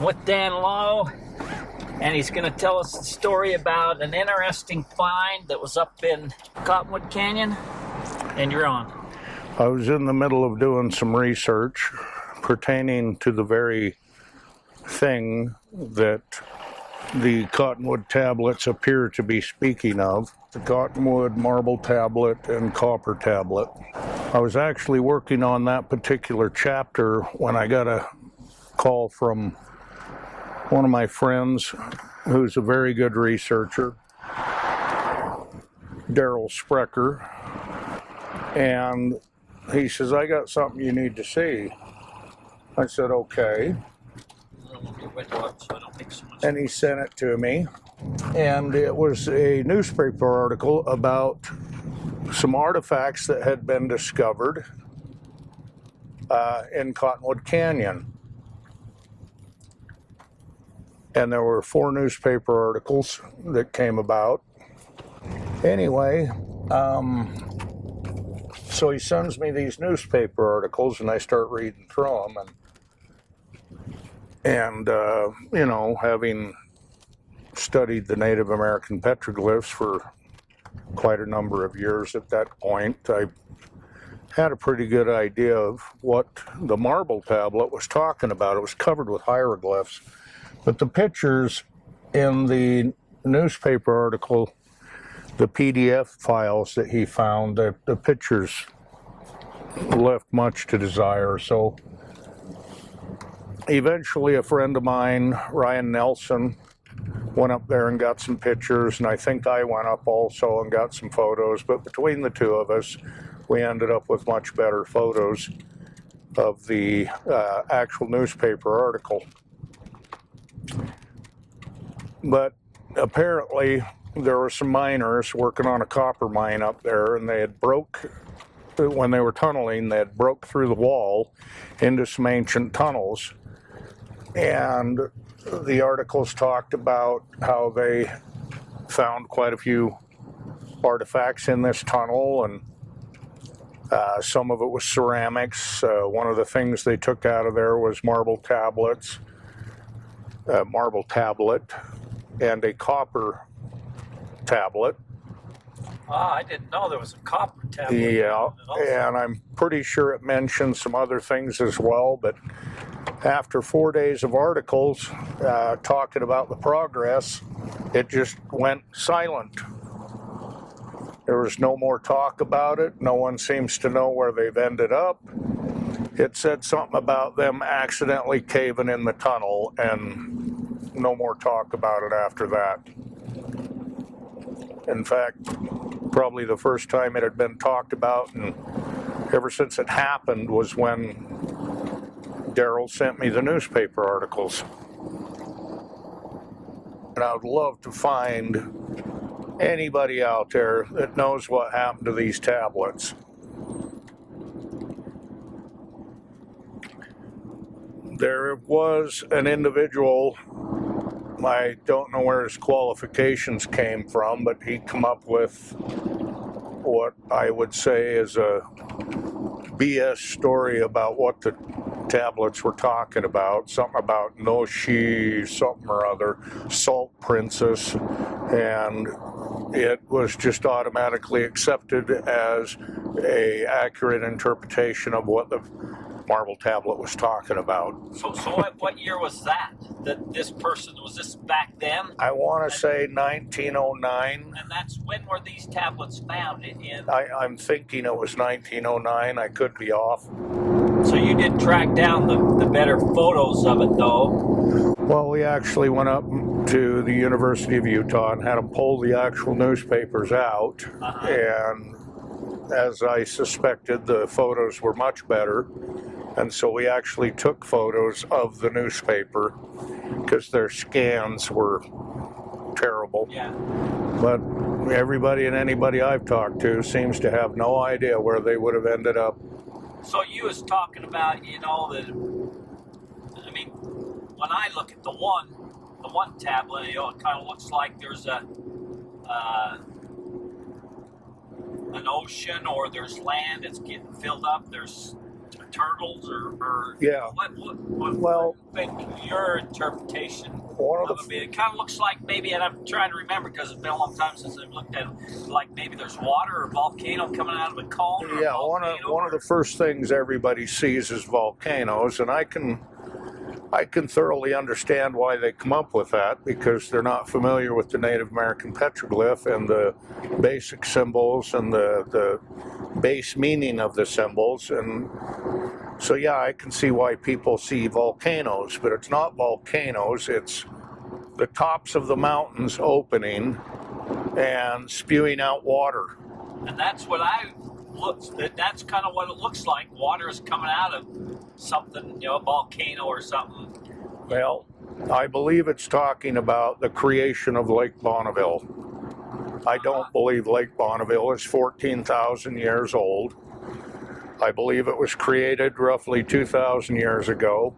with Dan Lowe, and he's going to tell us a story about an interesting find that was up in Cottonwood Canyon, and you're on. I was in the middle of doing some research pertaining to the very thing that the Cottonwood tablets appear to be speaking of, the Cottonwood marble tablet and copper tablet. I was actually working on that particular chapter when I got a call from one of my friends who's a very good researcher, Daryl Sprecher, and he says, "I got something you need to see." I said, "Okay." And he sent it to me, and it was a newspaper article about some artifacts that had been discovered in Cottonwood Canyon. And there were 4 newspaper articles that came about. Anyway, so he sends me these newspaper articles, and I start reading through them, and you know, having studied the Native American petroglyphs for quite a number of years at that point, I had a pretty good idea of what the marble tablet was talking about. It was covered with hieroglyphs, but the pictures in the newspaper article, the PDF files that he found, the pictures left much to desire. So eventually a friend of mine, Ryan Nelson, went up there and got some pictures, and I think I went up also and got some photos, but between the two of us, we ended up with much better photos of the actual newspaper article. But apparently there were some miners working on a copper mine up there, and they had when they were tunneling, they had broke through the wall into some ancient tunnels. And the articles talked about how they found quite a few artifacts in this tunnel, and some of it was ceramics. One of the things they took out of there was marble tablet, and a copper tablet. I didn't know there was a copper tablet. Yeah, and I'm pretty sure it mentioned some other things as well, but after 4 days of articles talking about the progress, it just went silent. There was no more talk about it. No one seems to know where they've ended up. It said something about them accidentally caving in the tunnel, and no more talk about it after that. In fact, probably the first time it had been talked about, and ever since it happened, was when Daryl sent me the newspaper articles. And I would love to find anybody out there that knows what happened to these tablets. There was an individual, I don't know where his qualifications came from, but he come up with what I would say is a BS story about what the tablets were talking about. Something about Noshi, something or other, Salt Princess, and it was just automatically accepted as a accurate interpretation of what the marble tablet was talking about. So what year was that this person, was this back then? I want to say 1909. And that's, when were these tablets found in? I'm thinking it was 1909. I could be off. So you did track down the better photos of it, though? Well, we actually went up to the University of Utah and had them pull the actual newspapers out. And as I suspected, the photos were much better. And so we actually took photos of the newspaper because their scans were terrible. Yeah. But everybody and anybody I've talked to seems to have no idea where they would have ended up. So you was talking about, you know, I mean, when I look at the one tablet, you know, it kind of looks like there's an ocean, or there's land that's getting filled up. There's turtles or Yeah. what Well, do you think your interpretation one of of the it? It kind of looks like maybe, and I'm trying to remember because it's been a long time since I've looked at it, like maybe there's water or volcano coming out of a cone. Or yeah, a volcano, one of the first things everybody sees is volcanoes, and I can thoroughly understand why they come up with that, because they're not familiar with the Native American petroglyph and the basic symbols and the base meaning of the symbols. And so, yeah, I can see why people see volcanoes, but it's not volcanoes, it's the tops of the mountains opening and spewing out water. And that's what that's kind of what it looks like. Water is coming out of something, a volcano or something. Well, I believe it's talking about the creation of Lake Bonneville. I don't believe Lake Bonneville is 14,000 years old. I believe it was created roughly 2,000 years ago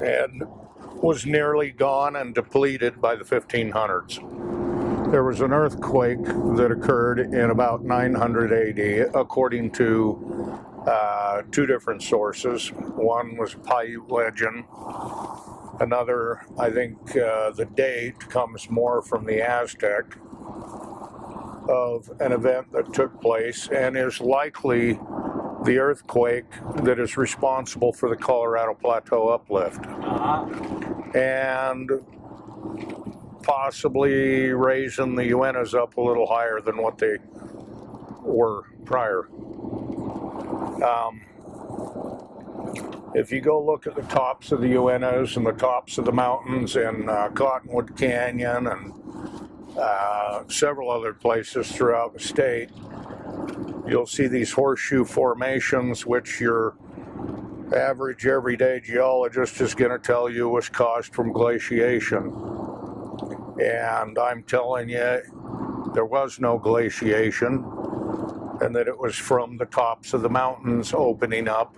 and was nearly gone and depleted by the 1500s. There was an earthquake that occurred in about 900 AD, according to two different sources. One was Paiute legend. Another, I think the date comes more from the Aztec, of an event that took place and is likely the earthquake that is responsible for the Colorado Plateau uplift. And possibly raising the Uintas up a little higher than what they were prior. If you go look at the tops of the Uintas and the tops of the mountains in Cottonwood Canyon and several other places throughout the state, you'll see these horseshoe formations, which your average everyday geologist is going to tell you was caused from glaciation. And I'm telling you, there was no glaciation, and that it was from the tops of the mountains opening up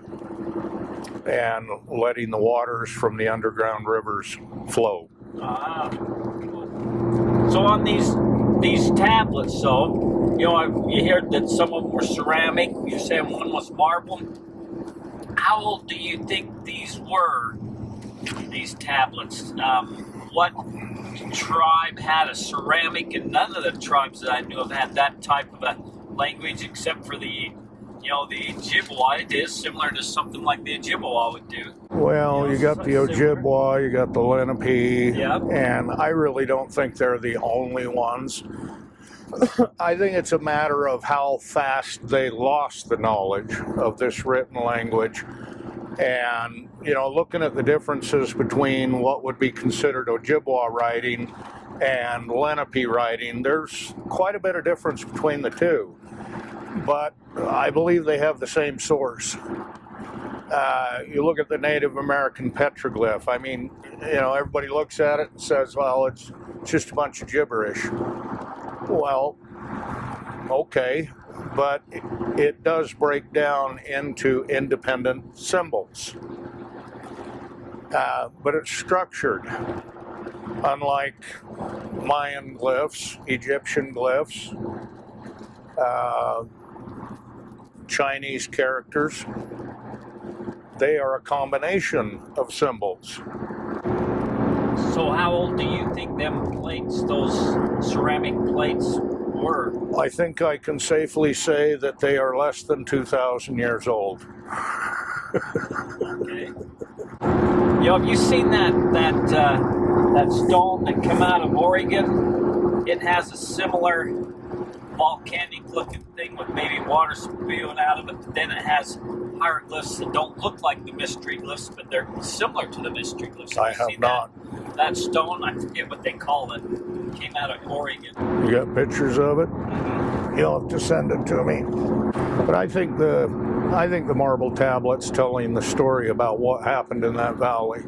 and letting the waters from the underground rivers flow. So on these tablets, you heard that some of them were ceramic. You said one was marble. How old do you think these were? These tablets. What tribe had a ceramic? And none of the tribes that I knew of had that type of a language, except for the Ojibwa. It is similar to something like the Ojibwa would do. Well, you got the Ojibwa, you got the Lenape, Yep. And I really don't think they're the only ones. I think it's a matter of how fast they lost the knowledge of this written language. And, looking at the differences between what would be considered Ojibwa writing and Lenape writing, there's quite a bit of difference between the two. But I believe they have the same source. You look at the Native American petroglyph. I mean, everybody looks at it and says, well, it's just a bunch of gibberish. Well, okay, but it does break down into independent symbols. But it's structured, unlike Mayan glyphs, Egyptian glyphs, Chinese characters. They are a combination of symbols. So how old do you think them plates, those ceramic plates, were? I think I can safely say that they are less than 2,000 years old. Okay. Have you seen that stone that came out of Oregon? It has a similar volcanic-looking thing with maybe water spewing out of it. But then it has hieroglyphs that don't look like the mystery glyphs, but they're similar to the mystery glyphs. I have not. That stone, I forget what they call it, came out of Oregon. You got pictures of it? You'll have to send it to me. But I think the marble tablet's telling the story about what happened in that valley.